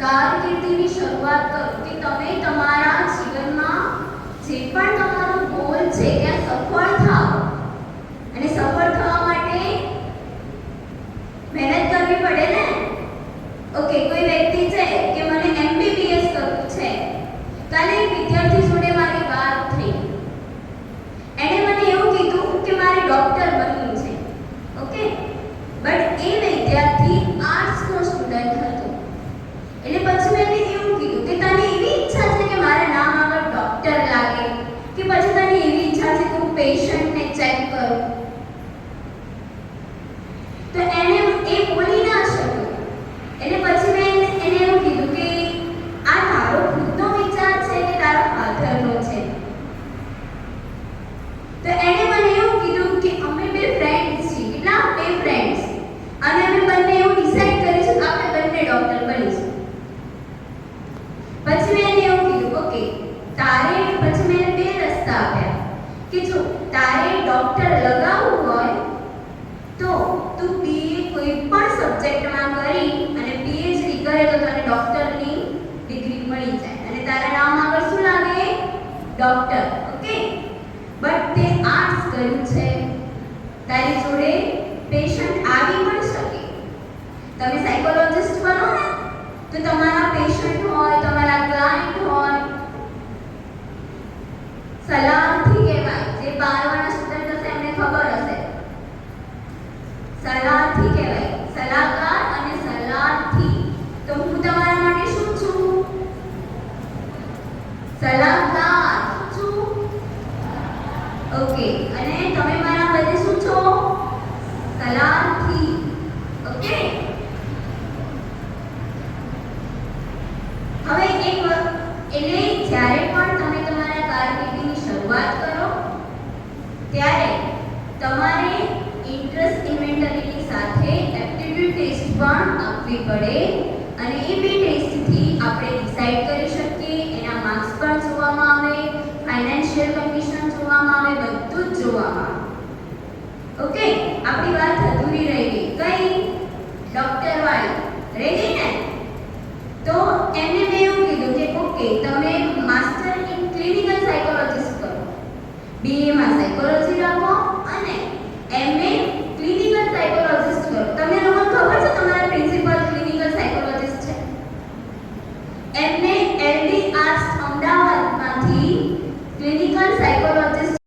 કારકિર્દીની શરૂઆત કરો કે તમે તમારા જીવનમાં જે પણ તમારો ગોલ છે ત્યાં સફળ થાઓ અને સફળ થવા માટે મહેનત કરવી પડે ને. ઓકે, કોઈ વ્યક્તિ છે કે મને MBBS કરવું છે. કાલે એક વિદ્યાર્થી જોડે મારી વાત થઈ. એણે મને એવું કીધું કે મારે ડોક્ટર બનવું છે. ઓકે, બટ એ વિદ્યાર્થી આર્ટ્સનો સ્ટુડન્ટ હતો. એટલે પછી મેં એને એવું કીધું કે તને એવી ઈચ્છા છે કે મારા નામ આગળ ડોક્ટર લાગે કે પછી તને એવી ઈચ્છા છે કે હું પેશન્ટને ચેક કરું? તો એને એ બોલી ના શક્યો. એટલે પછી મેં એને એવું કીધું કે આ તારો ખુદનો વિચાર છે કે તારા ફાધરનો છે? તો એણે મને એવું કીધું કે અમે બે ફ્રેન્ડ્સ છીએ. કેટલા? બે ફ્રેન્ડ્સ. અને અમે બંને એવું ડિસાઈડ કરીશું કે આપણે બંને ડોક્ટર બનીશું. પછી મેં એને એવું કીધું ઓકે તારે, પછી મેં બે રસ્તા આપ્યા કે જો તારે ડોક્ટર લગાવવું હોય તો તું BA કોઈ પણ સબ્જેક્ટમાં કરી અને PhD કરે તો તને ડોક્ટરની ડિગ્રી મળી જાય અને તારા નામ આગળ શું લાગે? ડોક્ટર. ઓકે, બટ તે આર્ટ્સ કર્યું છે. તારી જોડે પેશન્ટ આવી પણ શકે. તમે સાયકોલોજિસ્ટ બનો ને તો તમારા પેશન્ટ હોય, તમારા ક્લાયન્ટ હોય, સલાહથી કહેવાય. જે 12 વાળા સ્ટુડન્ટ હશે એમને ખબર હશે. સલાહથી કહેવાય, સલાહકાર અને સલાહથી. તો હું તમારા માટે શું છું? સલાહકાર છું. ઓકે, અને તમે મારા માટે શું છો? સલાહથી. ઓકે, હવે એક એટલે જ્યારે પણ તમે તમારા કારકિર્દીની શરૂઆત કરો ત્યારે તમારે ઇન્ટરેસ્ટ ઇન્વેન્ટરીની સાથે એપ્ટિટ્યૂડ ટેસ્ટ પણ આપવી પડે અને એ બે ટેસ્ટથી આપણે ડિસાઈડ કરી શકીએ. એના માર્ક્સ પણ જોવામાં આવે, ફાઇનાન્શિયલ કન્ડિશન જોવામાં આવે, બધું જ જોવામાં આવે. ઓકે, આપણી વાત અધૂરી રહી ગઈ. કઈ? ડોક્ટર વાળી રહી ગઈ ને? તો એમને મેં એવું કીધું કે ઓકે તમે માસ્ટર ઇન ક્લિનિકલ સાયકોલોજીસ્ટ કરો, BA માં સાયકોલોજી રાખો અને MA ક્લિનિકલ સાયકોલોજીસ્ટ કરો. તમને લોકોને ખબર છે તમારા પ્રિન્સિપલ ક્લિનિકલ સાયકોલોજીસ્ટ છે? એમને